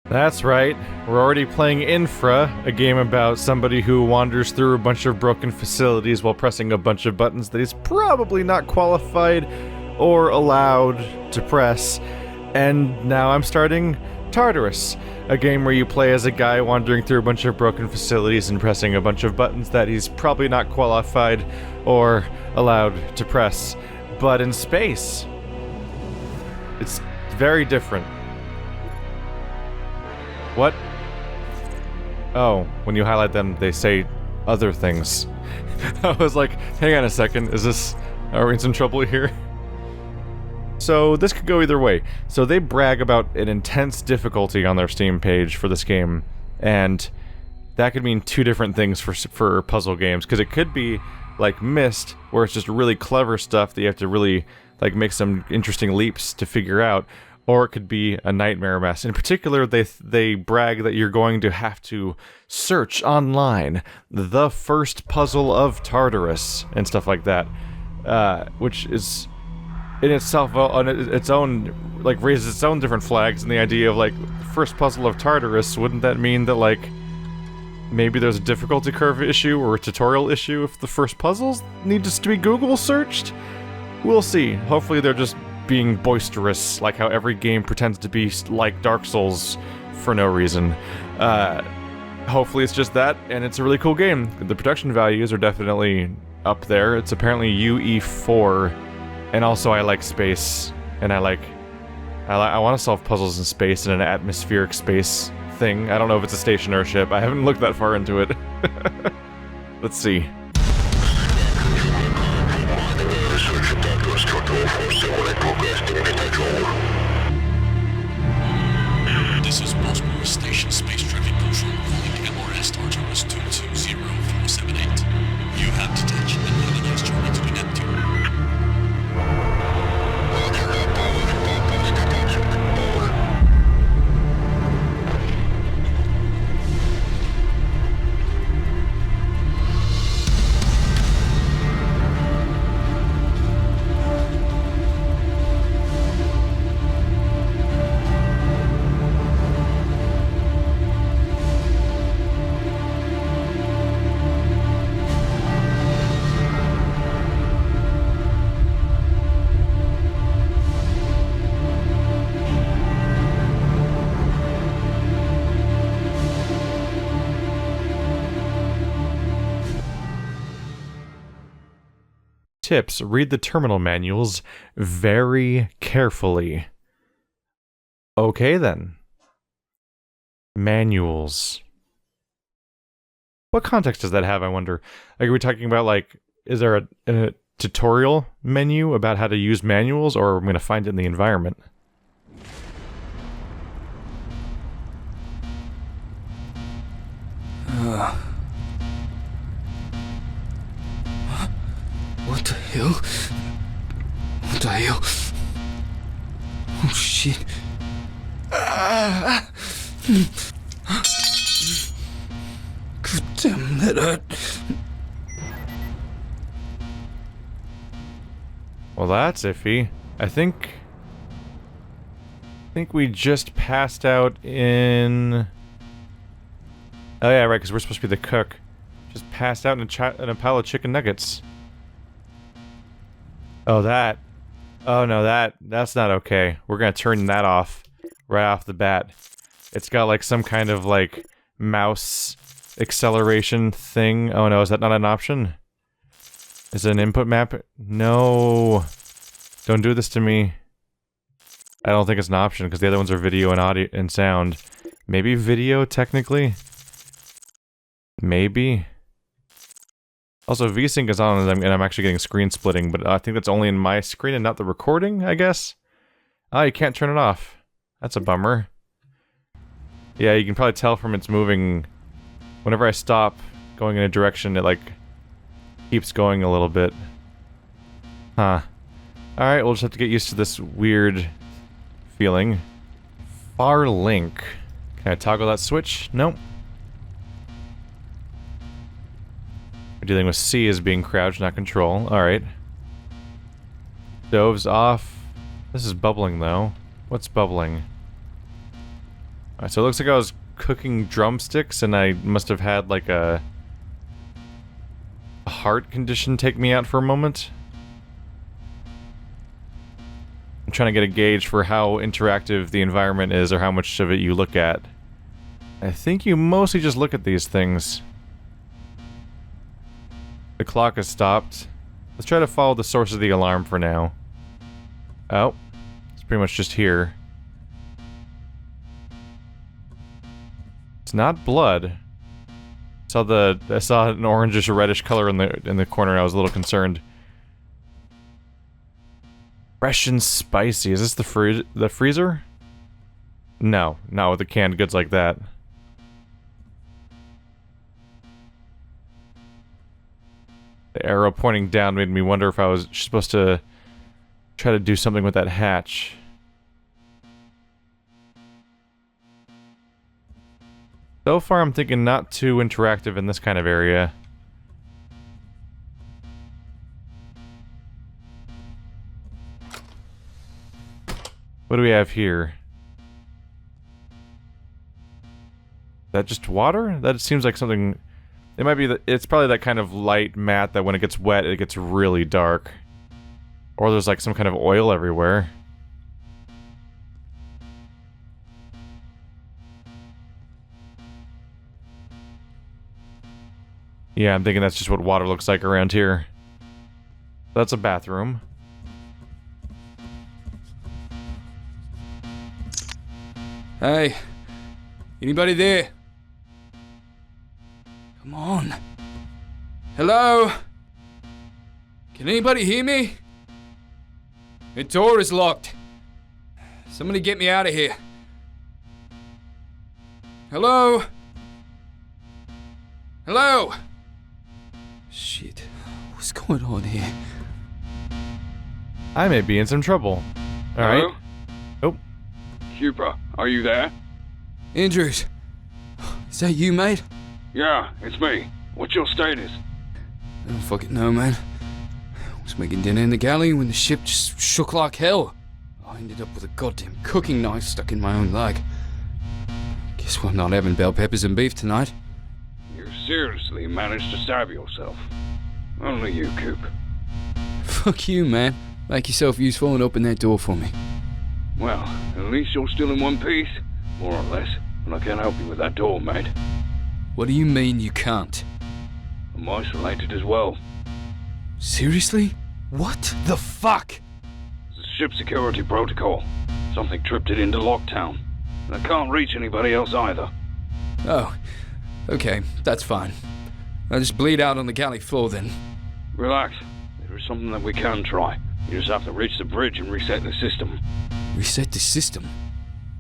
That's right, we're already playing Infra, a game about somebody who wanders through a bunch of broken facilities while pressing a bunch of buttons that he's probably not qualified or allowed to press. And now I'm starting Tartarus, a game where you play as a guy wandering through a bunch of broken facilities and pressing a bunch of buttons that he's probably not qualified or allowed to press. But in space, it's very different. What? Oh, when you highlight them, they say other things. I was like, hang on a second, are we in some trouble here? So this could go either way. So they brag about an intense difficulty on their Steam page for this game, and that could mean two different things for puzzle games, because it could be like Myst, where it's just really clever stuff that you have to really like make some interesting leaps to figure out, or it could be a nightmare mess. In particular, they brag that you're going to have to search online the first puzzle of Tartarus and stuff like that, which is in itself on its own, like, raises its own different flags. And the idea of like first puzzle of Tartarus, wouldn't that mean that like maybe there's a difficulty curve issue or a tutorial issue if the first puzzles need just to be Google searched? We'll see. Hopefully they're just being boisterous, like how every game pretends to be like Dark Souls for no reason. Hopefully it's just that, and it's a really cool game. The production values are definitely up there. It's apparently UE4, and also I like space, and I want to solve puzzles in space in an atmospheric space thing. I don't know if it's a station or a ship. I haven't looked that far into it. Let's see. This is Moscow Station Space Traffic Control calling MRS Tartarus 220478. You have detected and have a nice journey to the Neptune. Tips: read the terminal manuals very carefully. Okay then. Manuals. What context does that have, I wonder? Like, are we talking about, like, is there a tutorial menu about how to use manuals, or are we going to find it in the environment? What the hell? What the hell? Oh shit. God damn, that hurt. Well, that's iffy. I think we just passed out in... Oh yeah, right, because we're supposed to be the cook. Just passed out in a pile of chicken nuggets. Oh, that. Oh, no, that's not okay. We're gonna turn that off right off the bat. It's got, like, some kind of, like, mouse acceleration thing. Oh, no, is that not an option? Is it an input map? No. Don't do this to me. I don't think it's an option, because the other ones are video and audio and sound. Maybe video, technically? Maybe? Also, VSync is on, and I'm actually getting screen splitting, but I think that's only in my screen and not the recording, I guess? Oh, you can't turn it off. That's a bummer. Yeah, you can probably tell from its moving... Whenever I stop going in a direction, it, like, keeps going a little bit. Huh. Alright, we'll just have to get used to this weird feeling. Far link. Can I toggle that switch? Nope. We're dealing with C as being crouch, not control. Alright. Stove's off. This is bubbling, though. What's bubbling? Alright, so it looks like I was cooking drumsticks and I must have had like a heart condition take me out for a moment. I'm trying to get a gauge for how interactive the environment is or how much of it you look at. I think you mostly just look at these things. The clock has stopped. Let's try to follow the source of the alarm for now. Oh, it's pretty much just here. It's not blood. I saw an orangish reddish color in the corner and I was a little concerned. Fresh and spicy. Is this the freezer? No, not with the canned goods like that. The arrow pointing down made me wonder if I was supposed to try to do something with that hatch. So far, I'm thinking not too interactive in this kind of area. What do we have here? Is that just water? That seems like something... It might be it's probably that kind of light matte that when it gets wet, it gets really dark. Or there's like some kind of oil everywhere. Yeah, I'm thinking that's just what water looks like around here. That's a bathroom. Hey, anybody there? Come on. Hello? Can anybody hear me? The door is locked. Somebody get me out of here. Hello? Hello? Shit, what's going on here? I may be in some trouble. Alright. Oh. Cooper, are you there? Andrews, is that you, mate? Yeah, it's me. What's your status? I don't fucking know, man. I was making dinner in the galley when the ship just shook like hell. I ended up with a goddamn cooking knife stuck in my own leg. Guess I'm not having bell peppers and beef tonight. You seriously managed to stab yourself. Only you, Coop. Fuck you, man. Make yourself useful and open that door for me. Well, at least you're still in one piece, more or less, and I can't help you with that door, mate. What do you mean you can't? I'm isolated as well. Seriously? What the fuck? It's a ship security protocol. Something tripped it into lockdown. And I can't reach anybody else either. Oh, okay, that's fine. I'll just bleed out on the galley floor then. Relax. There is something that we can try. You just have to reach the bridge and reset the system. Reset the system?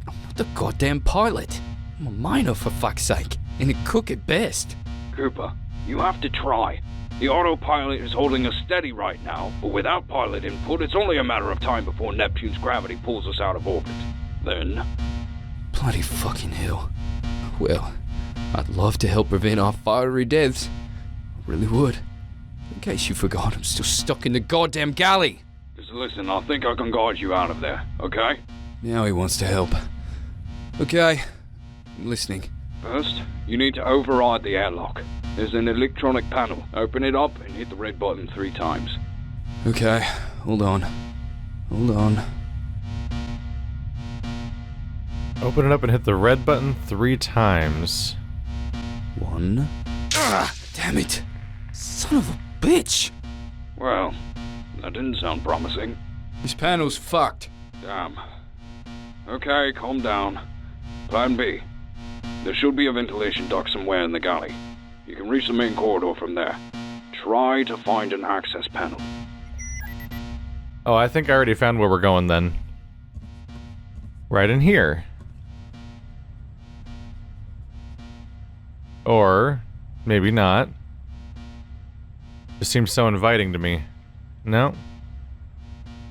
I'm not the goddamn pilot. I'm a miner, for fuck's sake. And a cook at best. Cooper, you have to try. The autopilot is holding us steady right now, but without pilot input, it's only a matter of time before Neptune's gravity pulls us out of orbit. Then... Bloody fucking hell. Well, I'd love to help prevent our fiery deaths. I really would. In case you forgot, I'm still stuck in the goddamn galley. Just listen, I think I can guide you out of there, okay? Now he wants to help. Okay, I'm listening. First, you need to override the airlock. There's an electronic panel. Open it up and hit the red button 3 times. Okay, hold on. Hold on. Open it up and hit the red button 3 times. 1. Ah, damn it! Son of a bitch! Well, that didn't sound promising. This panel's fucked. Damn. Okay, calm down. Plan B. There should be a ventilation duct somewhere in the galley. You can reach the main corridor from there. Try to find an access panel. Oh, I think I already found where we're going then. Right in here. Or, maybe not. Just seems so inviting to me. No.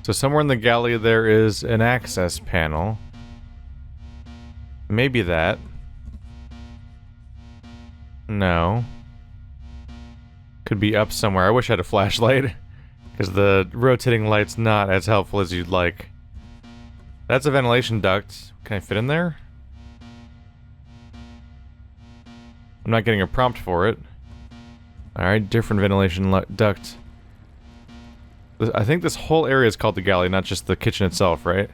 So somewhere in the galley there is an access panel. Maybe that. No. Could be up somewhere. I wish I had a flashlight. Because the rotating light's not as helpful as you'd like. That's a ventilation duct. Can I fit in there? I'm not getting a prompt for it. Alright, different ventilation duct. I think this whole area is called the galley, not just the kitchen itself, right?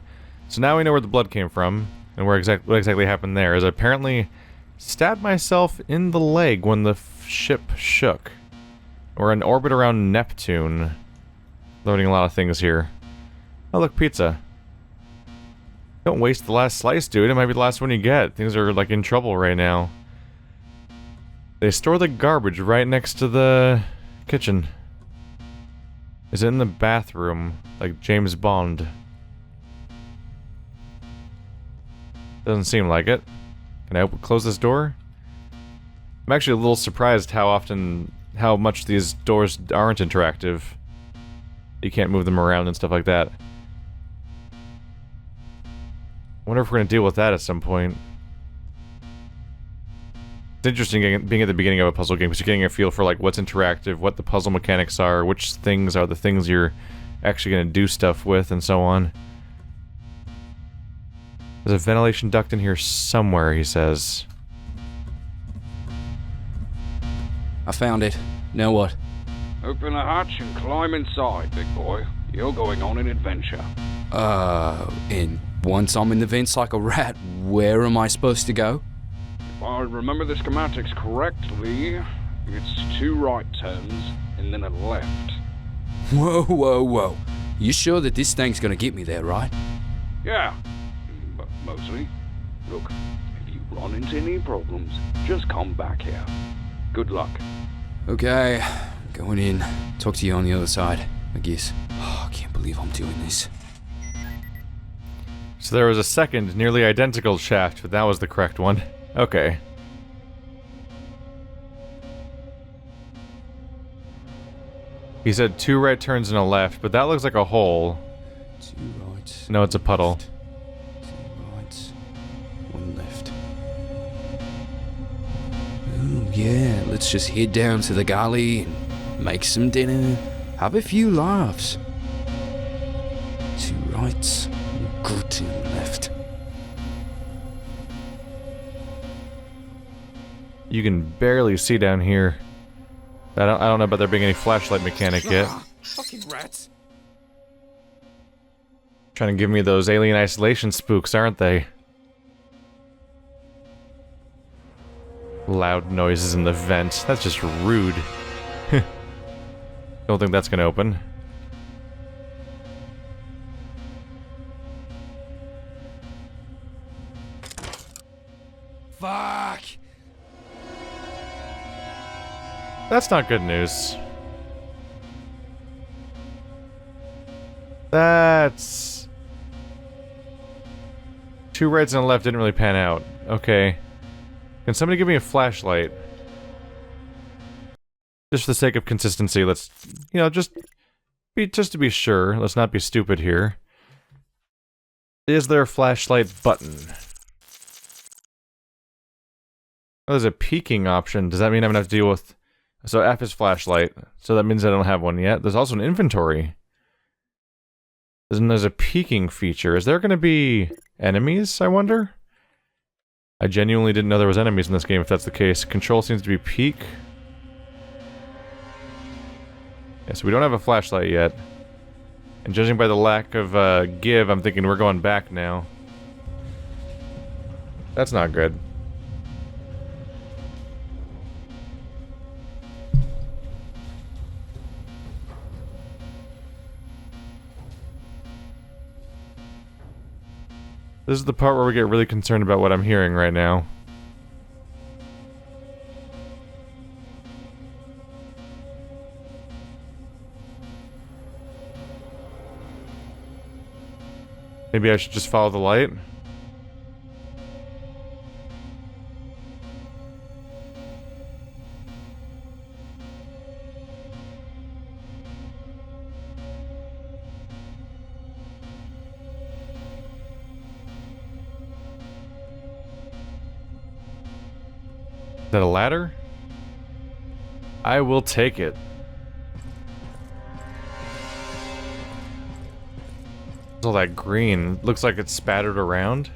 So now we know where the blood came from, and what exactly happened there, is I apparently stabbed myself in the leg when the ship shook. We're in orbit around Neptune. Loading a lot of things here. Oh look, pizza. Don't waste the last slice, dude. It might be the last one you get. Things are, like, in trouble right now. They store the garbage right next to the kitchen. Is it in the bathroom? Like James Bond. Doesn't seem like it. Can I close this door? I'm actually a little surprised how much these doors aren't interactive. You can't move them around and stuff like that. I wonder if we're gonna deal with that at some point. It's interesting being at the beginning of a puzzle game because you're getting a feel for like what's interactive, what the puzzle mechanics are, which things are the things you're actually gonna do stuff with, and so on. There's a ventilation duct in here somewhere, he says. I found it. Now what? Open the hatch and climb inside, big boy. You're going on an adventure. And once I'm in the vents like a rat, where am I supposed to go? If I remember the schematics correctly, it's 2 right turns and then a left. Whoa, whoa, whoa. You sure that this thing's gonna get me there, right? Yeah, but mostly. Look, if you run into any problems, just come back here. Good luck. Okay, going in. Talk to you on the other side, I guess. Oh, I can't believe I'm doing this. So there was a second, nearly identical shaft, but that was the correct one. Okay. He said 2 right turns and a left, but that looks like a hole. 2 right. No, it's a puddle. 2 right. 1 left. Oh, yeah, let's just head down to the galley and make some dinner. Have a few laughs. 2 right. Good and left. You can barely see down here. I don't know about there being any flashlight mechanic yet. Fucking rats. Trying to give me those alien isolation spooks, aren't they? Loud noises in the vent. That's just rude. Don't think that's gonna open. Fuck! That's not good news. That's... 2 rights and a left didn't really pan out. Okay. Can somebody give me a flashlight? Just for the sake of consistency, let's... You know, just to be sure. Let's not be stupid here. Is there a flashlight button? Oh, there's a peeking option. Does that mean I'm gonna have to deal with... So F is flashlight. So that means I don't have one yet. There's also an inventory. Then there's a peeking feature. Is there gonna be enemies, I wonder? I genuinely didn't know there was enemies in this game if that's the case. Control seems to be peek. Yeah, so we don't have a flashlight yet. And judging by the lack of give, I'm thinking we're going back now. That's not good. This is the part where we get really concerned about what I'm hearing right now. Maybe I should just follow the light? Is that a ladder? I will take it. All that green. Looks like it's spattered around.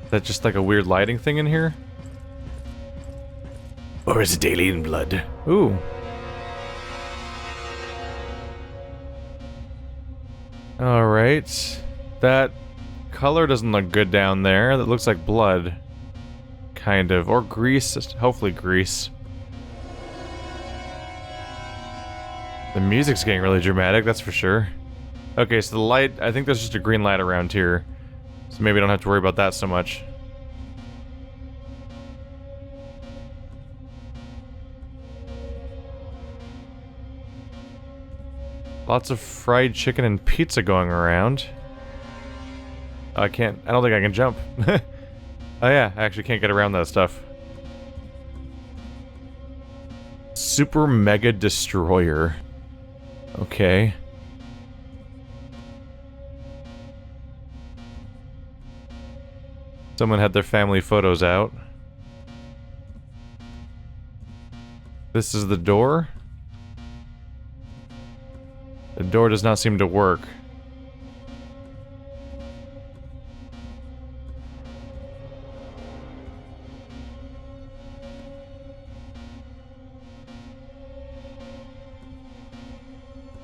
Is that just like a weird lighting thing in here? Or is it alien blood? Ooh. Alright. That color doesn't look good down there. That looks like blood. Kind of. Or grease. Hopefully grease. The music's getting really dramatic, that's for sure. Okay, so the light, I think there's just a green light around here. So maybe I don't have to worry about that so much. Lots of fried chicken and pizza going around. I don't think I can jump. Oh yeah, I actually can't get around that stuff. Super Mega Destroyer. Okay. Someone had their family photos out. This is the door. The door does not seem to work.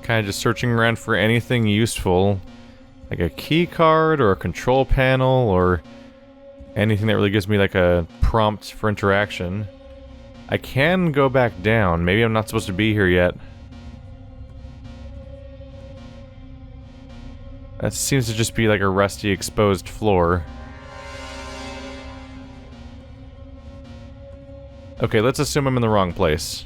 Kind of just searching around for anything useful, like a key card or a control panel or anything that really gives me like a prompt for interaction. I can go back down. Maybe I'm not supposed to be here yet. That seems to just be like a rusty, exposed floor. Okay, let's assume I'm in the wrong place.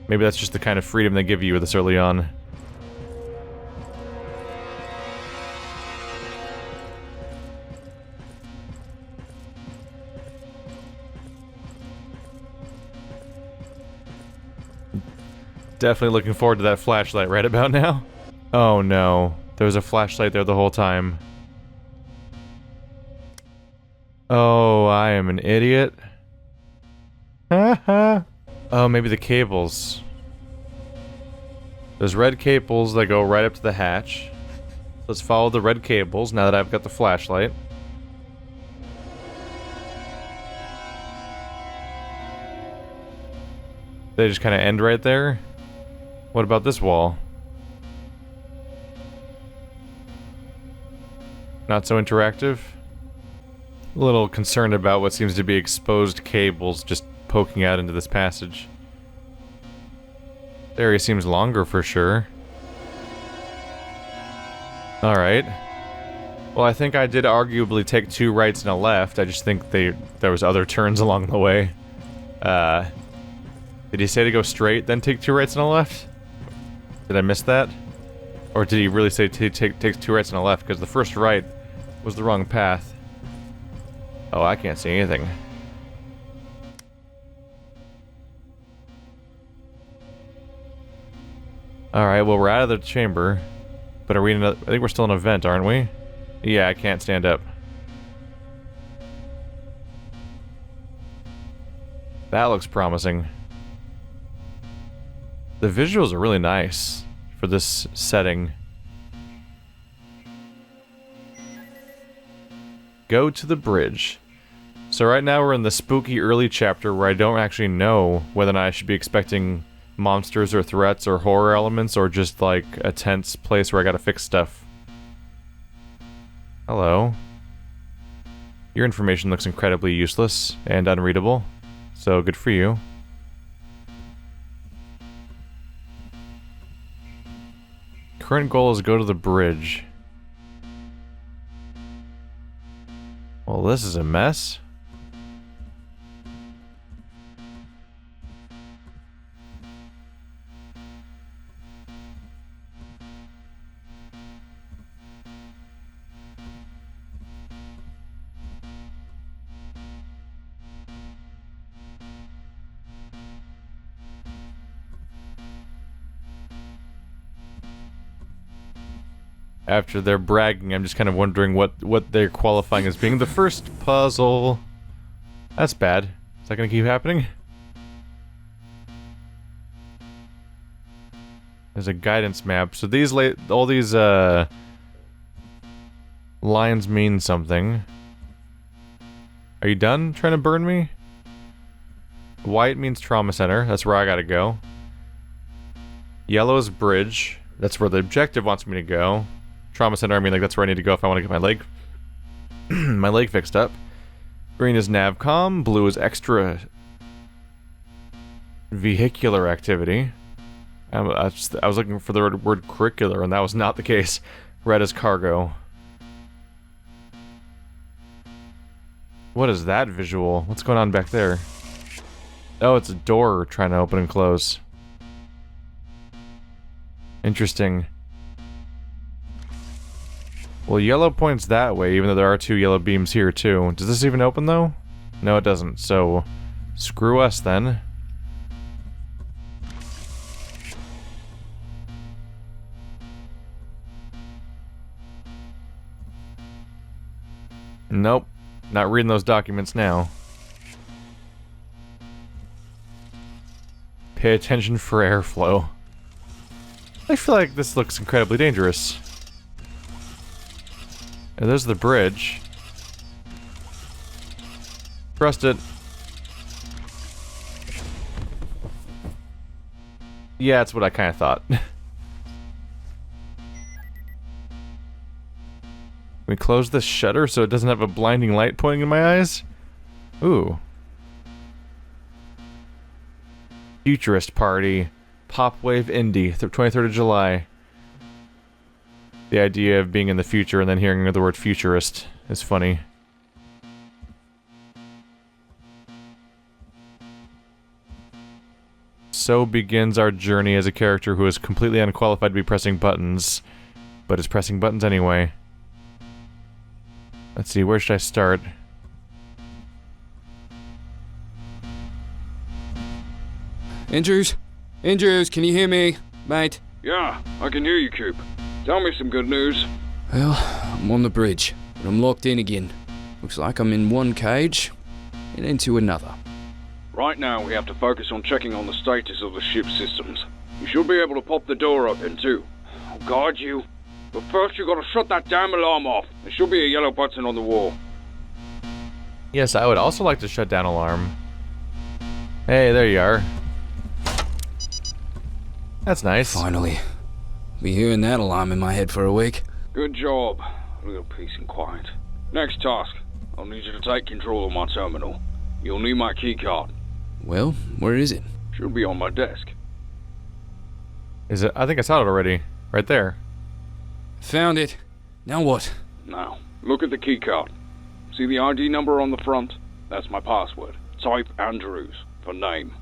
Maybe that's just the kind of freedom they give you this early on. Definitely looking forward to that flashlight right about now. Oh no, there was a flashlight there the whole time. Oh, I am an idiot. Haha. Oh, maybe the cables. There's red cables that go right up to the hatch. Let's follow the red cables now that I've got the flashlight. They just kind of end right there. What about this wall? Not so interactive. A little concerned about what seems to be exposed cables just poking out into this passage. The area seems longer for sure. Alright. Well, I think I did arguably take 2 rights and a left. I just think there was other turns along the way. Did he say to go straight, then take 2 rights and a left? Did I miss that? Or did he really say to take 2 rights and a left? Because the first right was the wrong path. Oh, I can't see anything. Alright, well, we're out of the chamber. But are we in a, I think we're still in an event, aren't we? Yeah, I can't stand up. That looks promising. The visuals are really nice for this setting. Go to the bridge. So right now we're in the spooky early chapter where I don't actually know whether or not I should be expecting monsters or threats or horror elements or just like a tense place where I gotta fix stuff. Hello. Your information looks incredibly useless and unreadable, so good for you. Current goal is go to the bridge. Well, this is a mess. After they're bragging, I'm just kind of wondering what they're qualifying as being the first puzzle. That's bad. Is that gonna keep happening? There's a guidance map. So these all these lines mean something. Are you done trying to burn me? White means trauma center. That's where I gotta go. Yellow is bridge. That's where the objective wants me to go. Trauma center, I mean, like, that's where I need to go if I want to get my leg... my leg fixed up. Green is navcom. Blue is extra... vehicular activity. I was looking for the word curricular, and that was not the case. Red is cargo. What is that visual? What's going on back there? Oh, it's a door trying to open and close. Interesting. Well, yellow points that way, even though there are 2 yellow beams here, too. Does this even open, though? No, it doesn't. So, screw us, then. Nope. Not reading those documents now. Pay attention for airflow. I feel like this looks incredibly dangerous. And there's the bridge. Trust it. Yeah, that's what I kind of thought. We close this shutter so it doesn't have a blinding light pointing in my eyes? Ooh. Futurist Party. Pop Wave Indie. 23rd of July. The idea of being in the future and then hearing the word futurist is funny. So begins our journey as a character who is completely unqualified to be pressing buttons, but is pressing buttons anyway. Let's see, where should I start? Andrews? Andrews, can you hear me, mate? Yeah, I can hear you, Coop. Tell me some good news. Well, I'm on the bridge, but I'm locked in again. Looks like I'm in one cage and into another. Right now, we have to focus on checking on the status of the ship's systems. You should be able to pop the door open, too. I'll guide you. But first, you gotta shut that damn alarm off. There should be a yellow button on the wall. Yes, I would also like to shut down alarm. Hey, there you are. That's nice. Finally. Be hearing that alarm in my head for a week. Good job. A little peace and quiet. Next task. I'll need you to take control of my terminal. You'll need my keycard. Well, where is it? Should be on my desk. Is it? I think I saw it already. Right there. Found it. Now what? Now, look at the keycard. See the ID number on the front? That's my password. Type Andrews for name.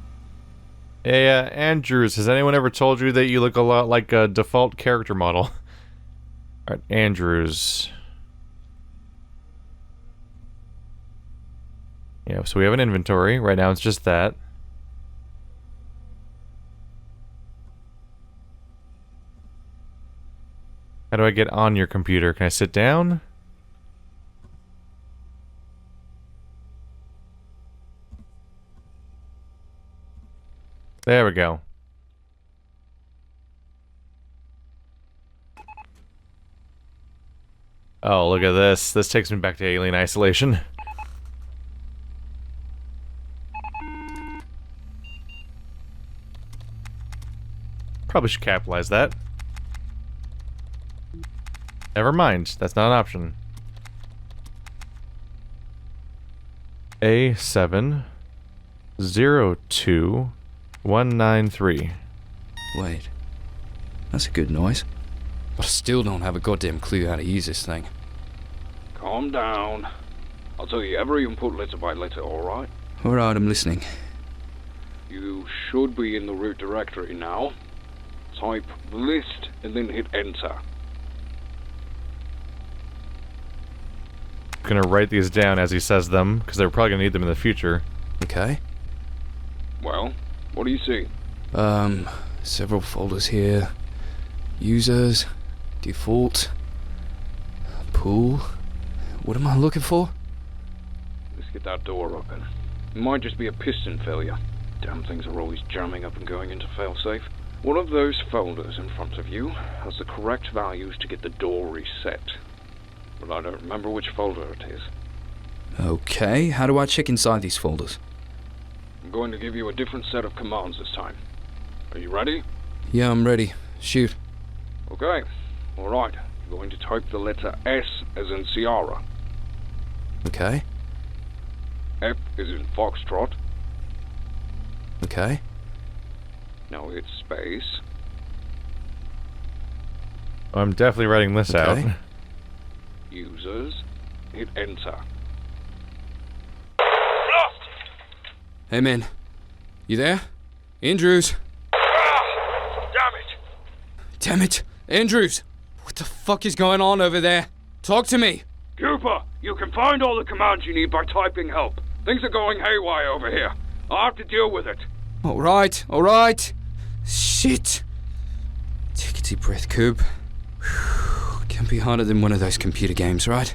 Hey, Andrews, has anyone ever told you that you look a lot like a default character model? Alright, Andrews. Yeah, so we have an inventory. Right now it's just that. How do I get on your computer? Can I sit down? There we go. Oh, look at this. This takes me back to Alien Isolation. Probably should capitalize that. Never mind. That's not an option. A702-193. Wait. That's a good noise. But I still don't have a goddamn clue how to use this thing. Calm down. I'll tell you every input letter by letter, alright? Alright, I'm listening. You should be in the root directory now. Type list and then hit enter. I'm gonna write these down as he says them, because they're probably gonna need them in the future. Okay. Well, what do you see? Several folders here. Users, default, pool. What am I looking for? Let's get that door open. It might just be a piston failure. Damn things are always jamming up and going into failsafe. One of those folders in front of you has the correct values to get the door reset. But I don't remember which folder it is. Okay, how do I check inside these folders? I'm going to give you a different set of commands this time. Are you ready? Yeah, I'm ready. Shoot. Okay. Alright. You're going to type the letter S as in Sierra. Okay. F is in Foxtrot. Okay. Now hit space. I'm definitely writing this out. Okay. Users. Hit enter. Hey, man. You there? Andrews? Damn it! Damn it! Andrews! What the fuck is going on over there? Talk to me! Cooper, you can find all the commands you need by typing help. Things are going haywire over here. I'll have to deal with it. Alright, alright. Shit. Take a deep breath, Coop. Whew. Can't be harder than one of those computer games, right?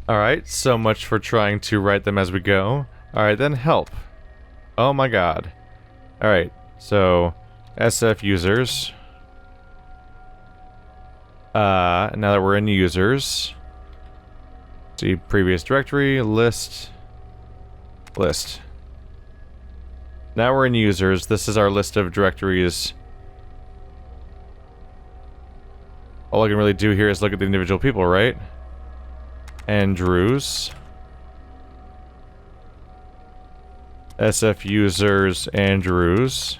Alright, so much for trying to write them as we go. Alright, then help. Oh my god. Alright, so SF users. Now that we're in users. See previous directory, list. Now we're in users. This is our list of directories. All I can really do here is look at the individual people, right? Andrews. SF users, Andrews.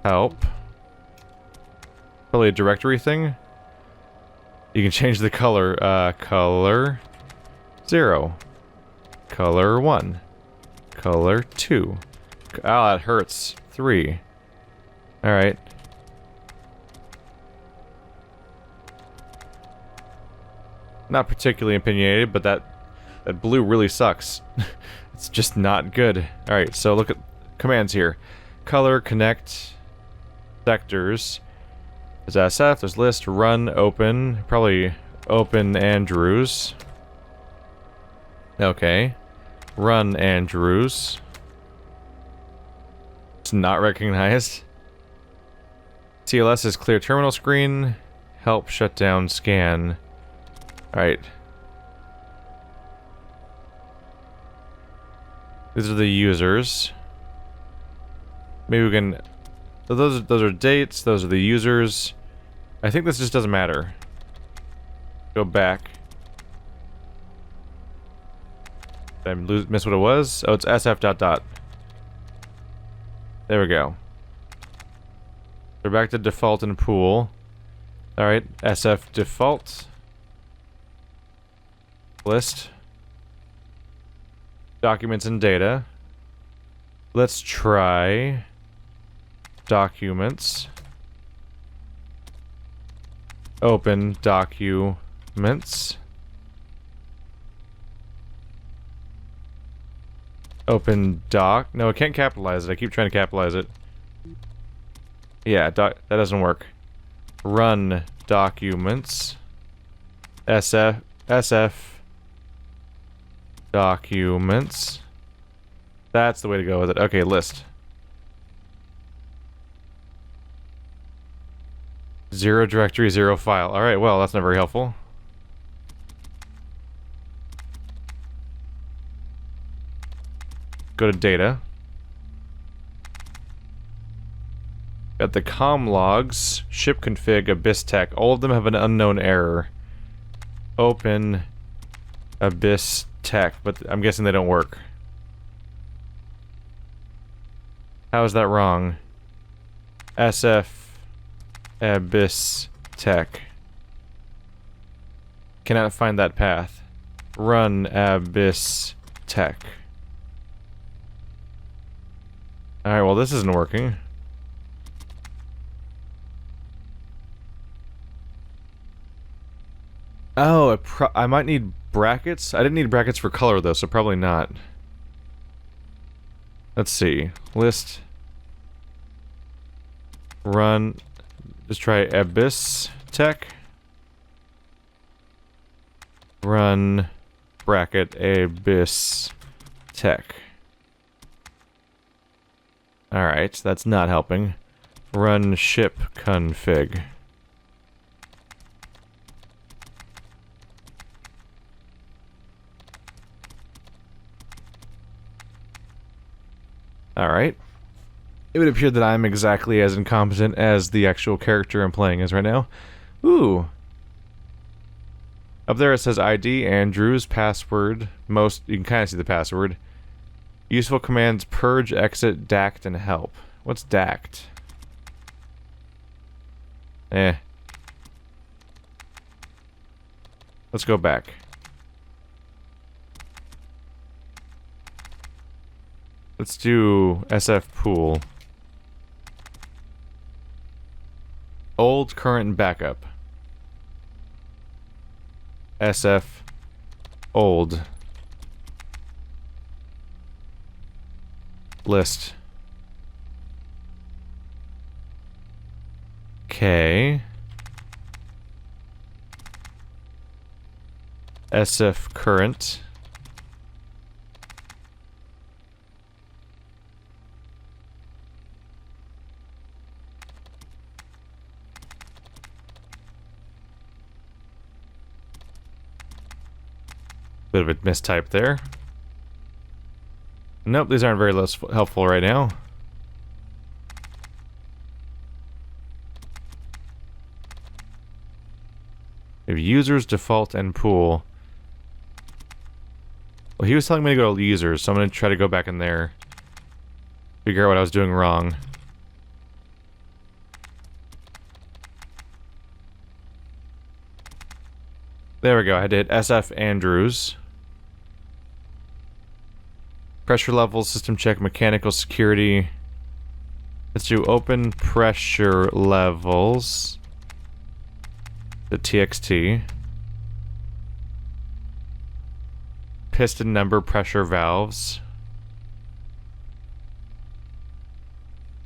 Help. Probably a directory thing. You can change the color. Color 0. Color 1. Color 2. Oh, that hurts. 3. Alright. Not particularly opinionated, but that blue really sucks. It's just not good. Alright, so look at commands here. Color, connect, sectors. There's SF, there's list, run, open. Probably open Andrews. Okay. Run Andrews. It's not recognized. TLS is clear terminal screen. Help, shutdown, scan. Alright. These are the users. Maybe we can... So those are dates, those are the users. I think this just doesn't matter. Go back. Did I miss what it was? Oh, it's SF dot dot. There we go. We're back to default and pool. Alright, SF default. List. Documents and data. Let's try documents. Open documents. Open doc. No, I can't capitalize it. I keep trying to capitalize it. Yeah, that doesn't work. Run documents. SF documents. That's the way to go with it. Okay, list. 0 directory, 0 file. Alright, well, that's not very helpful. Go to data. Got the com logs, ship config, abyss tech. All of them have an unknown error. Open abyss tech, but I'm guessing they don't work. How is that wrong? SF abyss tech. Cannot find that path. Run abyss tech. Alright, well this isn't working. Oh, I might need brackets? I didn't need brackets for color though, so probably not. Let's see. List. Run. Just try abyss tech. Run bracket abyss tech. Alright, that's not helping. Run ship config. Alright. It would appear that I'm exactly as incompetent as the actual character I'm playing as right now. Ooh. Up there it says ID, Andrews, password. You can kind of see the password. Useful commands: purge, exit, dact, and help. What's dact? Let's go back. Let's do SF pool. Old, current, and backup. SF old. List. Okay. SF current. Bit of a mistype there. Nope, these aren't very helpful right now. We have users, default, and pool. Well, he was telling me to go to users, so I'm going to try to go back in there. Figure out what I was doing wrong. There we go, I had to hit SF Andrews. Pressure levels, system check, mechanical security. Let's do open pressure levels. The TXT. Piston number, pressure valves.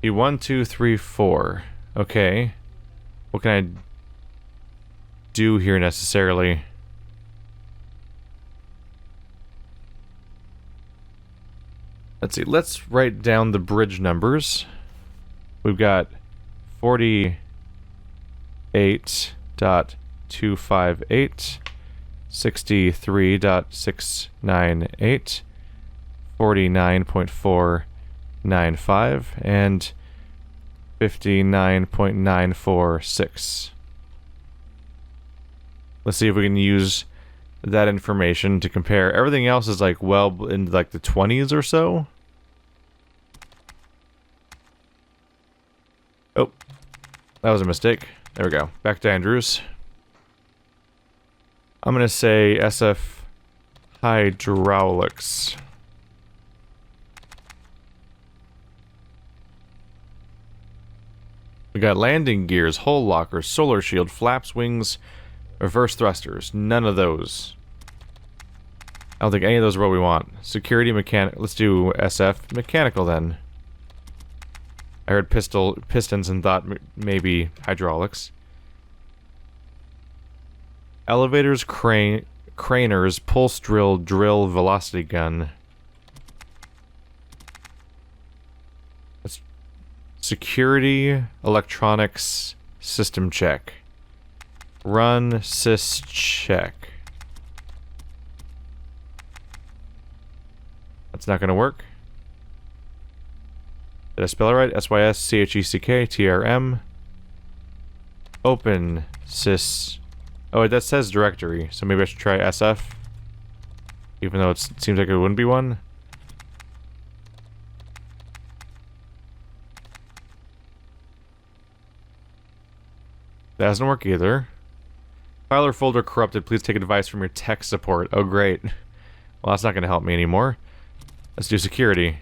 E1, 2, 3, 4. Okay. What can I do here necessarily? Let's see, let's write down the bridge numbers. We've got 48.258, 63.698, 49.495, and 59.946. Let's see if we can use that information to compare. Everything else is like well in like the 20s or so. Oh, that was a mistake. There we go. Back to Andrews. I'm gonna say SF hydraulics. We got landing gears, hull lockers, solar shield, flaps, wings, reverse thrusters. None of those. I don't think any of those are what we want. Security mechanic. Let's do SF mechanical then. I heard pistons and thought maybe hydraulics. Elevators, craners, pulse drill, velocity gun. Let's security, electronics, system check. Run sys check. That's not gonna work. Did I spell it right? SYS CHECK Open sys. Oh, that says directory, so maybe I should try SF. Even though it seems like it wouldn't be one. That doesn't work either. File or folder corrupted. Please take advice from your tech support. Oh, great. Well, that's not going to help me anymore. Let's do security.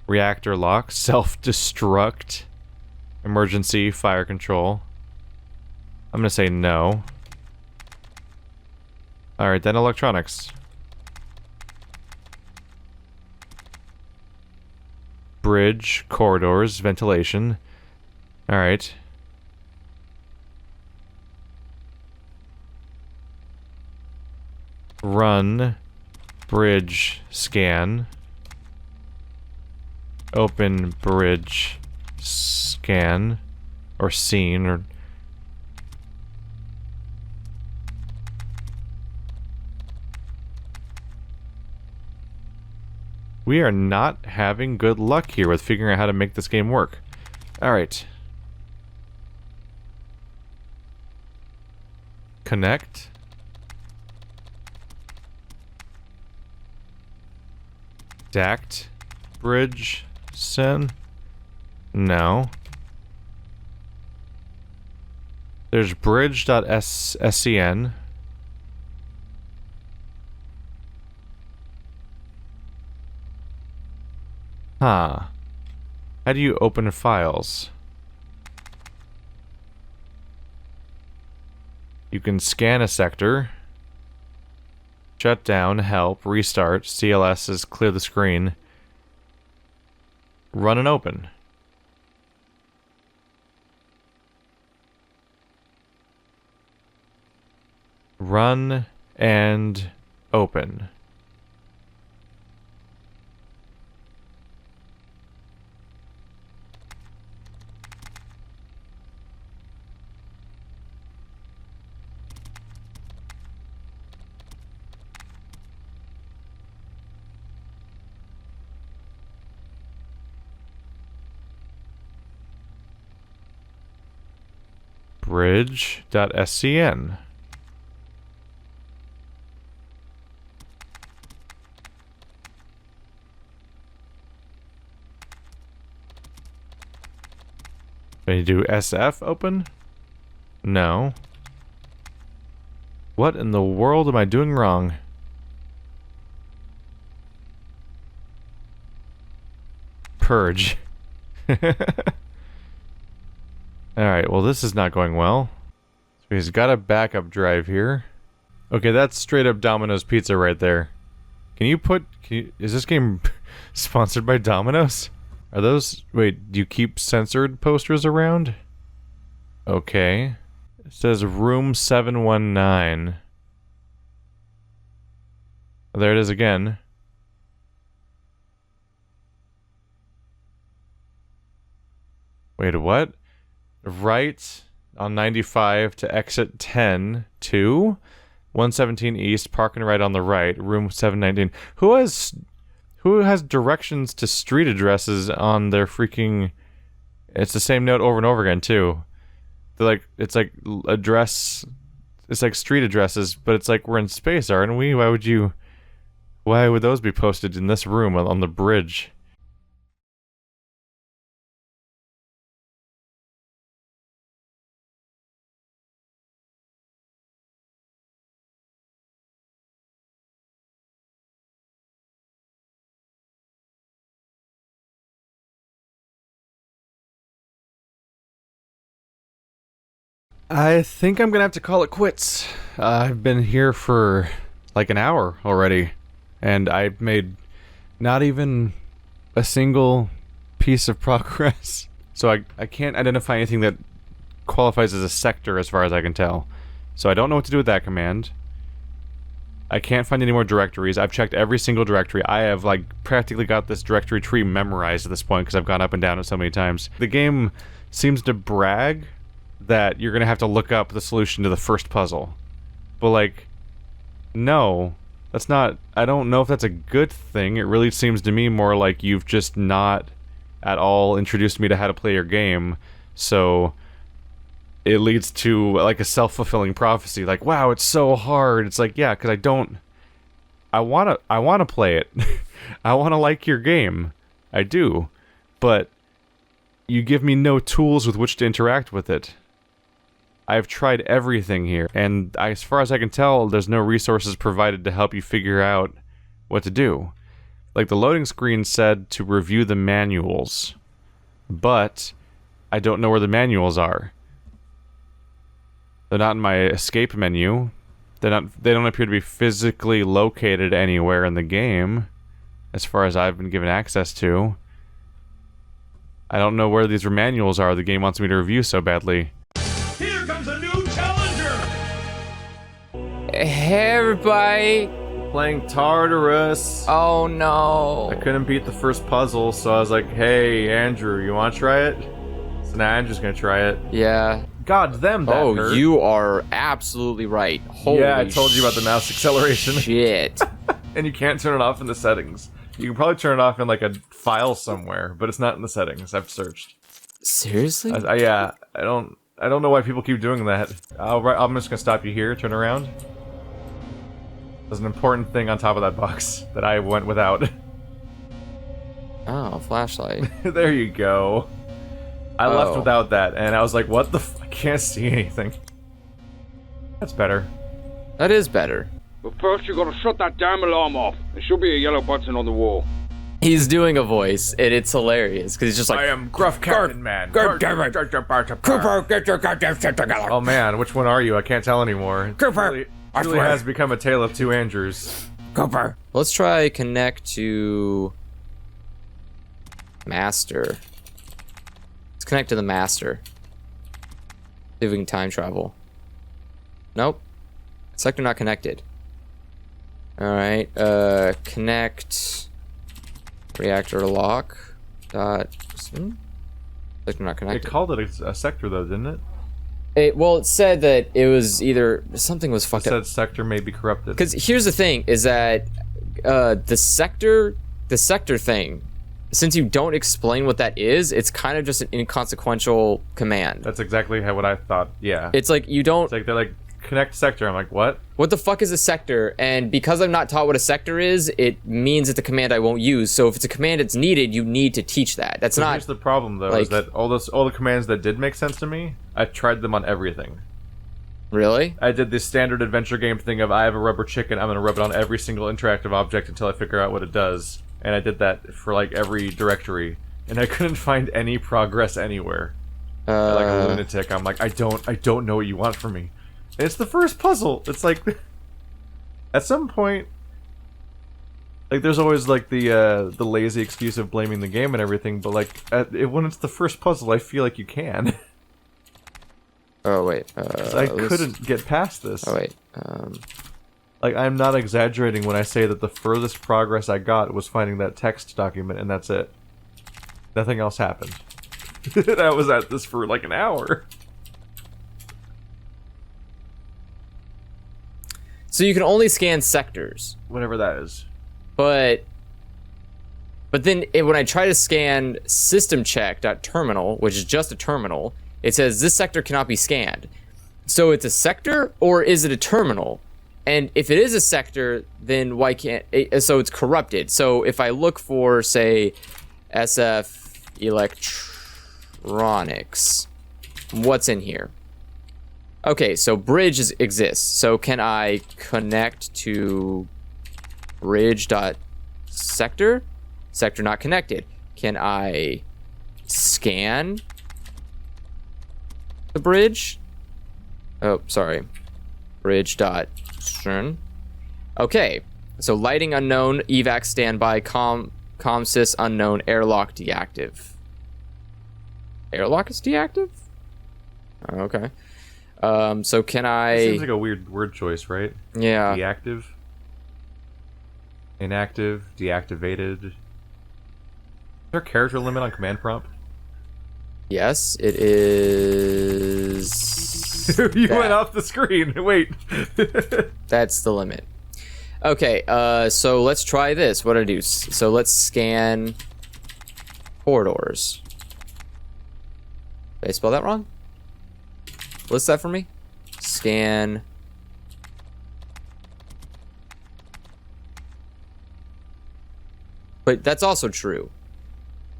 Reactor lock. Self-destruct. Emergency fire control. I'm going to say no. Alright, then electronics. Bridge, corridors, ventilation. Alright. Run, bridge, scan. Open bridge, scan. Or scene, or... We are not having good luck here with figuring out how to make this game work. Alright. Connect. Stacked bridge send. No. There's bridge.scn. Huh. How do you open files? You can scan a sector. Shut down, help, restart, CLS is clear the screen. Run and open. Run and open. Bridge.scn. Can you do SF open? No. What in the world am I doing wrong? Purge. Alright, well this is not going well. So he's got a backup drive here. Okay, that's straight up Domino's Pizza right there. Is this game sponsored by Domino's? Are those... Wait, do you keep censored posters around? Okay. It says room 719. There it is again. Wait, what? Right on 95 to exit 10 to 117 East, parking right on the right, room 719. Who has directions to street addresses on their freaking... It's the same note over and over again, too. They're like, it's like address... It's like street addresses, but it's like we're in space, aren't we? Why would those be posted in this room on the bridge? I think I'm gonna have to call it quits. I've been here for like an hour already, and I've made not even a single piece of progress. So I can't identify anything that qualifies as a sector as far as I can tell. So I don't know what to do with that command. I can't find any more directories. I've checked every single directory. I have like practically got this directory tree memorized at this point because I've gone up and down it so many times. The game seems to brag that you're gonna have to look up the solution to the first puzzle. But like, no, that's not, I don't know if that's a good thing. It really seems to me more like you've just not at all introduced me to how to play your game, so it leads to like a self-fulfilling prophecy, like, wow, it's so hard. It's like, yeah, because I wanna play it. I wanna like your game. I do. But you give me no tools with which to interact with it. I've tried everything here, and as far as I can tell, there's no resources provided to help you figure out what to do. Like, the loading screen said to review the manuals, but I don't know where the manuals are. They're not in my escape menu. They don't appear to be physically located anywhere in the game, as far as I've been given access to. I don't know where these manuals are the game wants me to review so badly. Here comes a new challenger! Hey everybody! Playing Tartarus. Oh no. I couldn't beat the first puzzle, so I was like, hey, Andrew, you want to try it? So now Andrew's gonna try it. Yeah. God, that hurt. You are absolutely right. Holy yeah, I told you about the mouse acceleration. Shit. And you can't turn it off in the settings. You can probably turn it off in like a file somewhere, but it's not in the settings. I've searched. Seriously? Yeah, I don't know why people keep doing that. I'm just gonna stop you here. Turn around. There's an important thing on top of that box that I went without. Oh, flashlight. There you go. I left without that, and I was like, what the I can't see anything. That's better. That is better. But first you gotta shut that damn alarm off. There should be a yellow button on the wall. He's doing a voice, and it's hilarious, because he's just like, I am Gruff Captain Man. God damn it. Cooper, get your goddamn shit together. Oh man, which one are you? I can't tell anymore. Cooper, I Really swear. has become a tale of two Andrews. Cooper. Let's try connect to master. Let's connect to the master. See if we can time travel. Nope. Sector not connected. Alright, connect reactor lock dot sector not It connected. called it a sector though, didn't it? Well, it said that it was either something was It fucked said up. sector may be corrupted. Because here's the thing: is that the sector thing. Since you don't explain what that is, it's kind of just an inconsequential command. That's exactly what I thought. Yeah. It's like you don't. It's like they're like connect sector. I'm like, what? What the fuck is a sector? And because I'm not taught what a sector is, it means it's a command I won't use. So if it's a command that's needed, you need to teach that. That's So not. here's the problem though, is that all the commands that did make sense to me, I tried them on everything. Really? I did this standard adventure game thing of I have a rubber chicken, I'm gonna rub it on every single interactive object until I figure out what it does. And I did that for like every directory, and I couldn't find any progress anywhere. Like a lunatic, I'm like, I don't know what you want from me. And it's the first puzzle. It's like, at some point, like there's always like the lazy excuse of blaming the game and everything, but like when it's the first puzzle, I feel like you can. Oh wait. I couldn't get past this. Oh wait. Like, I'm not exaggerating when I say that the furthest progress I got was finding that text document, and that's it. Nothing else happened. I was at this for like an hour. So you can only scan sectors, Whatever that is. but then when I try to scan systemcheck.terminal, which is just a terminal, it says this sector cannot be scanned. So it's a sector or is it a terminal? And if it is a sector, then why can't it, so it's corrupted. So if I look for, say, SF Electronics, what's in here? Okay, so bridge exists. So can I connect to bridge.sector? Sector not connected. Can I scan the bridge? Oh, sorry. Bridge.stern. Okay, so lighting unknown, evac standby, comsys unknown, airlock deactive. Airlock is deactive? Oh, okay. So can I... It seems like a weird word choice, right? Yeah. Deactive. Inactive. Deactivated. Is there a character limit on command prompt? Yes, it is... You that. went off the screen. Wait. That's the limit. Okay, so let's try this. What do I do? So let's scan corridors. Did I spell that wrong? List that for me. Scan. But that's also true.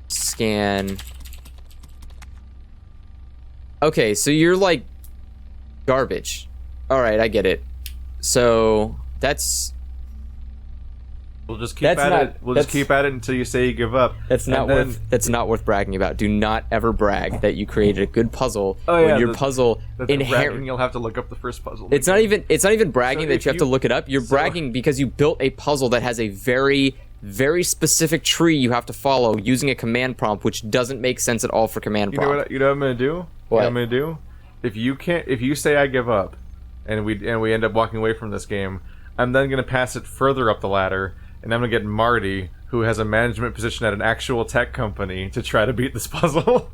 Scan. Okay, so you're like garbage. Alright, I get it. So that's... We'll just keep at it. We'll just keep at it until you say you give up. That's not that's not worth bragging about. Do not ever brag that you created a good puzzle when your puzzle inherently... You'll have to look up the first puzzle. It's not even bragging that you have to look it up. You're So- bragging because you built a puzzle that has a very, very specific tree you have to follow using a command prompt, which doesn't make sense at all for command prompt. You know what I'm gonna do? What? I'm gonna do? If you say I give up, and we end up walking away from this game, I'm then gonna pass it further up the ladder, and I'm gonna get Marty, who has a management position at an actual tech company, to try to beat this puzzle.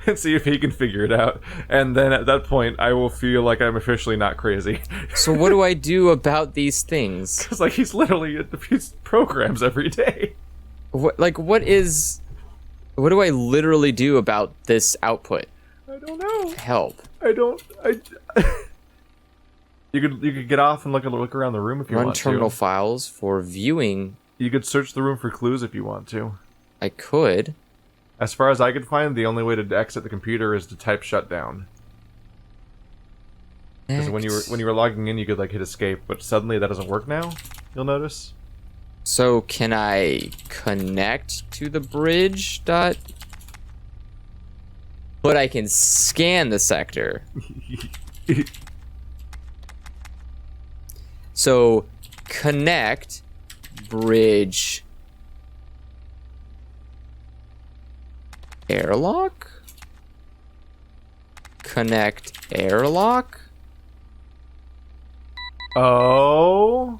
and see if he can figure it out. And then at that point, I will feel like I'm officially not crazy. So what do I do about these things? Because like he's literally he's programs every day. What do I literally do about this output? I don't know. Help. You could get off and look around the room if you Run want terminal to. files for viewing. You could search the room for clues if you want to. I could. As far as I could find, the only way to exit the computer is to type shutdown. Because when you were logging in, you could like hit escape, but suddenly that doesn't work now. You'll notice. So can I connect to the bridge dot? But I can scan the sector. So connect bridge airlock? Connect airlock? Oh.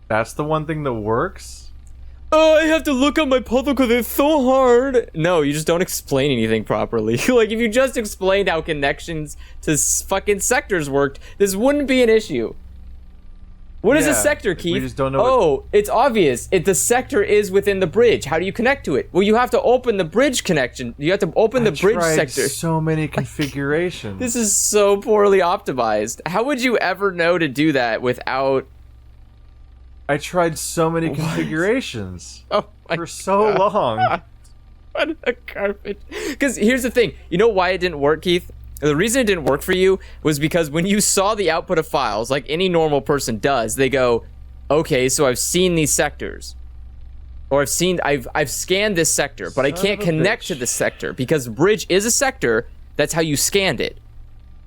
That's the one thing that works? Oh, I have to look up my puzzle because it's so hard. No, you just don't explain anything properly. Like, if you just explained how connections to fucking sectors worked, this wouldn't be an issue. What is a sector, Keith? We just don't know. Oh, it's obvious. The sector is within the bridge. How do you connect to it? Well, you have to open the bridge connection. You have to open the bridge sector. So many configurations. This is so poorly optimized. How would you ever know to do that without... I tried so many configurations Oh my for so long. What a garbage. Because here's the thing. You know why it didn't work, Keith? The reason it didn't work for you was because when you saw the output of files, like any normal person does, they go, okay, so I've seen these sectors. Or I've scanned this sector, but I can't connect to this sector because bridge is a sector. That's how you scanned it.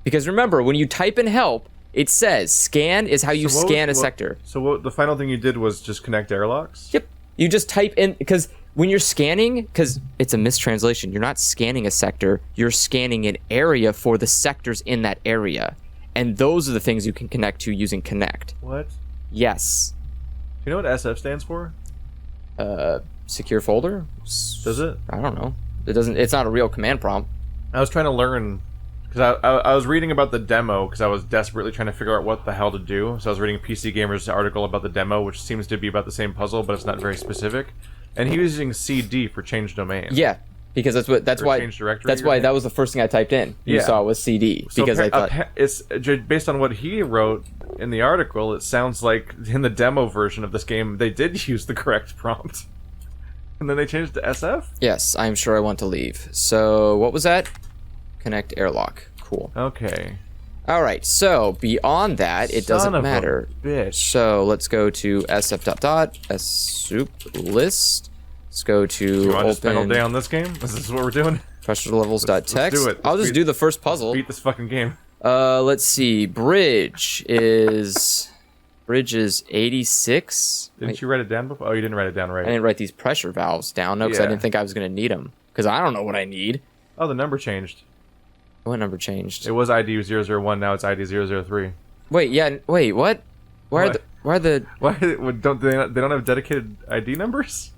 Because remember, when you type in help, it says scan is how you scan a sector. So what the final thing you did was just connect airlocks? Yep. You just type in, because when you're scanning, because it's a mistranslation, you're not scanning a sector, you're scanning an area for the sectors in that area. And those are the things you can connect to using connect. What? Yes. Do you know what SF stands for? Secure folder? Does it? I don't know. It's not a real command prompt. I was trying to learn, because I was reading about the demo, because I was desperately trying to figure out what the hell to do. So I was reading a PC Gamer's article about the demo, which seems to be about the same puzzle, but it's not very specific. And he was using CD for change domain. Yeah, because that's why change directory that's why that was the first thing I typed in. You saw was CD, because I thought it's based on what he wrote in the article. It sounds like in the demo version of this game they did use the correct prompt, and then they changed to SF. Yes, I'm sure I want to leave. So what was that? Connect airlock. Cool. Okay. All right. So beyond that, it doesn't matter. Bitch. So let's go to sf ... soup list. Let's go to You want to spend all open day on this game? This is what we're doing. pressure levels.txt. Let's do it. I'll just do the first puzzle. Beat this fucking game. Let's see. Bridge is 86. Didn't you write it down before? Oh, you didn't write it down right. I didn't write these pressure valves down, no, because I Yeah. didn't think I was going to need them. Because I don't know what I need. Oh, the number changed. What number changed? It was ID 001. Now it's ID 003. Wait, yeah, wait, what? Why are the Why don't they don't have dedicated ID numbers?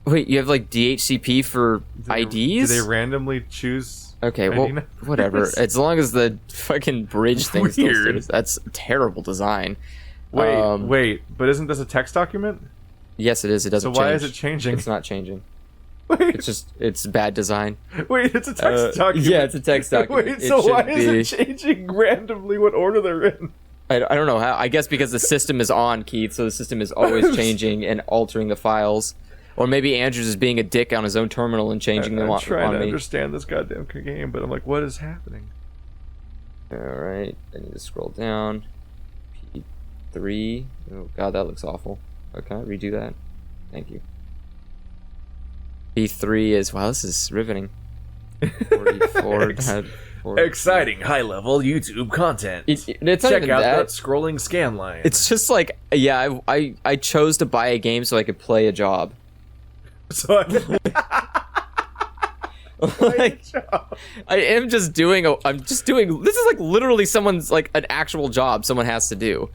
wait, you have like DHCP for IDs? Do they randomly choose? Okay, ID well, numbers? whatever. As long as the fucking bridge thing still Weird. stays. That's terrible design. Wait, but isn't this a text document? Yes, it is. It doesn't So why change. is it changing? It's not changing. Wait, It's bad design. wait, it's a text document. Yeah, it's a text document. Wait, It so why shouldn't is it changing randomly what order they're in? I don't know how. I guess because the system is on, Keith, so the system is always changing and altering the files. Or maybe Andrews is being a dick on his own terminal and changing them I'm on trying to me. understand this goddamn game, but I'm like, what is happening? Alright, I need to scroll down. P3. Oh god, that looks awful. Okay, redo that. Thank you. P3 is, wow, this is riveting. 44. Exciting high-level YouTube content. It's not Check even out that. that scrolling scan line. It's just like, yeah, I chose to buy a game so I could play a job. so Like, I am just doing this is like literally someone's like an actual job someone has to do.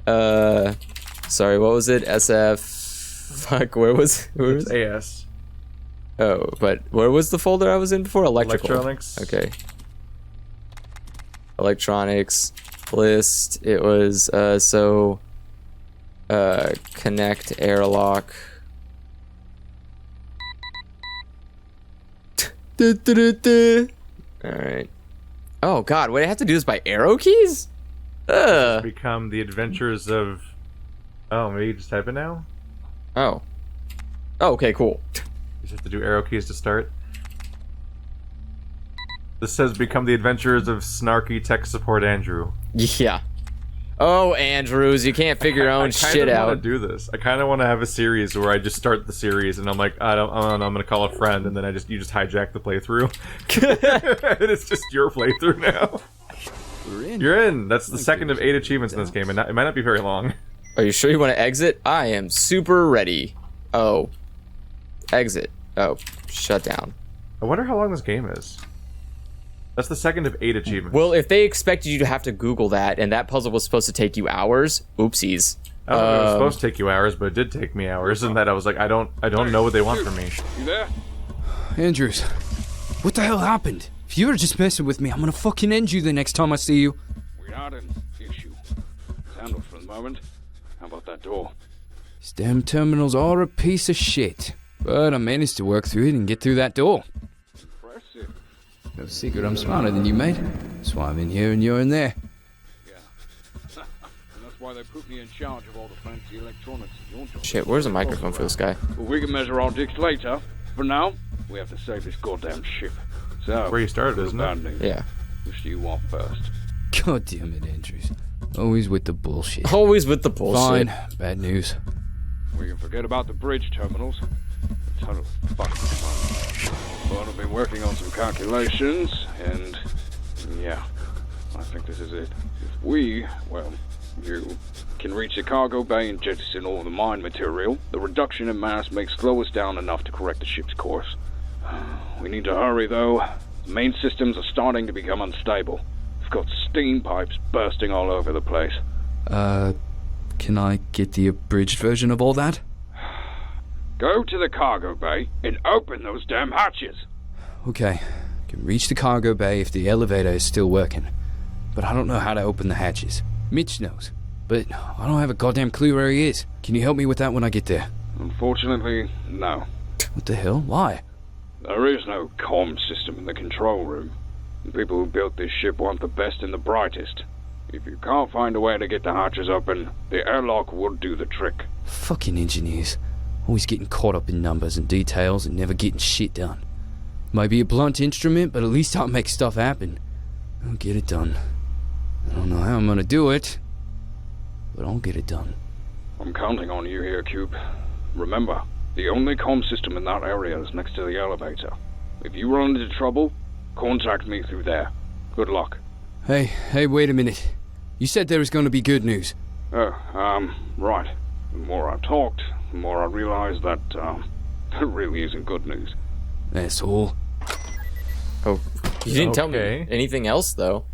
Sorry, what was it? SF. Fuck, where was it's AS. Oh, but where was the folder I was in before? Electrical. Electronics. Okay. Electronics list. It was connect airlock. All right. Oh God, what I have to do this by arrow keys? Become the adventures of. Oh, maybe you just type it now. Oh. Oh, okay, cool. You just have to do arrow keys to start. This says become the adventures of snarky tech support Andrew. Yeah. Oh, Andrews, you can't figure your own shit I out. want to do this. I kind of want to have a series where I just start the series and I'm like, I don't know, I'm gonna call a friend, and then you just hijack the playthrough. And it's just your playthrough now. We're in. You're in. That's the second of 8 achievements in this game, and it might not be very long. Are you sure you want to exit? I am super ready. Oh. Exit. Oh. Shut down. I wonder how long this game is. That's the second of 8 achievements. Well, if they expected you to have to Google that, and that puzzle was supposed to take you hours, oopsies. I don't know if it was supposed to take you hours, but it did take me hours, and that I was like, I don't know what they want from me. You there? Andrews, what the hell happened? If you were just messing with me, I'm gonna fucking end you the next time I see you. We had an issue. It's handled for the moment. How about that door? These damn terminals are a piece of shit. But I managed to work through it and get through that door. Impressive. No secret I'm smarter than you, mate. That's why I'm in here and you're in there. Yeah. And that's why they put me in charge of all the fancy electronics in your job. Shit, where's the microphone for this guy? Well, we can measure our dicks later. For now, we have to save this goddamn ship. So, Where you started, isn't it? bad news. Yeah. Which do you want first? God damn it, Andrews. Always with the bullshit. Always with the bullshit. Fine. Bad news. We can forget about the bridge terminals. A ton of fucking fun. But I've been working on some calculations, and yeah, I think this is it. If we, well, you, can reach the cargo bay and jettison all the mine material, the reduction in mass may slow us down enough to correct the ship's course. We need to hurry, though. The main systems are starting to become unstable. We've got steam pipes bursting all over the place. Can I get the abridged version of all that? Go to the cargo bay and open those damn hatches. Okay. Can reach the cargo bay if the elevator is still working. But I don't know how to open the hatches. Mitch knows. But I don't have a goddamn clue where he is. Can you help me with that when I get there? Unfortunately, no. What the hell? Why? There is no comm system in the control room. The people who built this ship want the best and the brightest. If you can't find a way to get the hatches open, the airlock would do the trick. Fucking engineers. Always getting caught up in numbers and details and never getting shit done. Might be a blunt instrument, but at least I'll make stuff happen. I'll get it done. I don't know how I'm gonna do it, but I'll get it done. I'm counting on you here, Cube. Remember, the only comm system in that area is next to the elevator. If you run into trouble, contact me through there. Good luck. Hey, wait a minute. You said there was gonna be good news. Right. The more I talked, the more I realized that, there really isn't good news. Asshole. Oh, you didn't tell me Okay. anything else, though.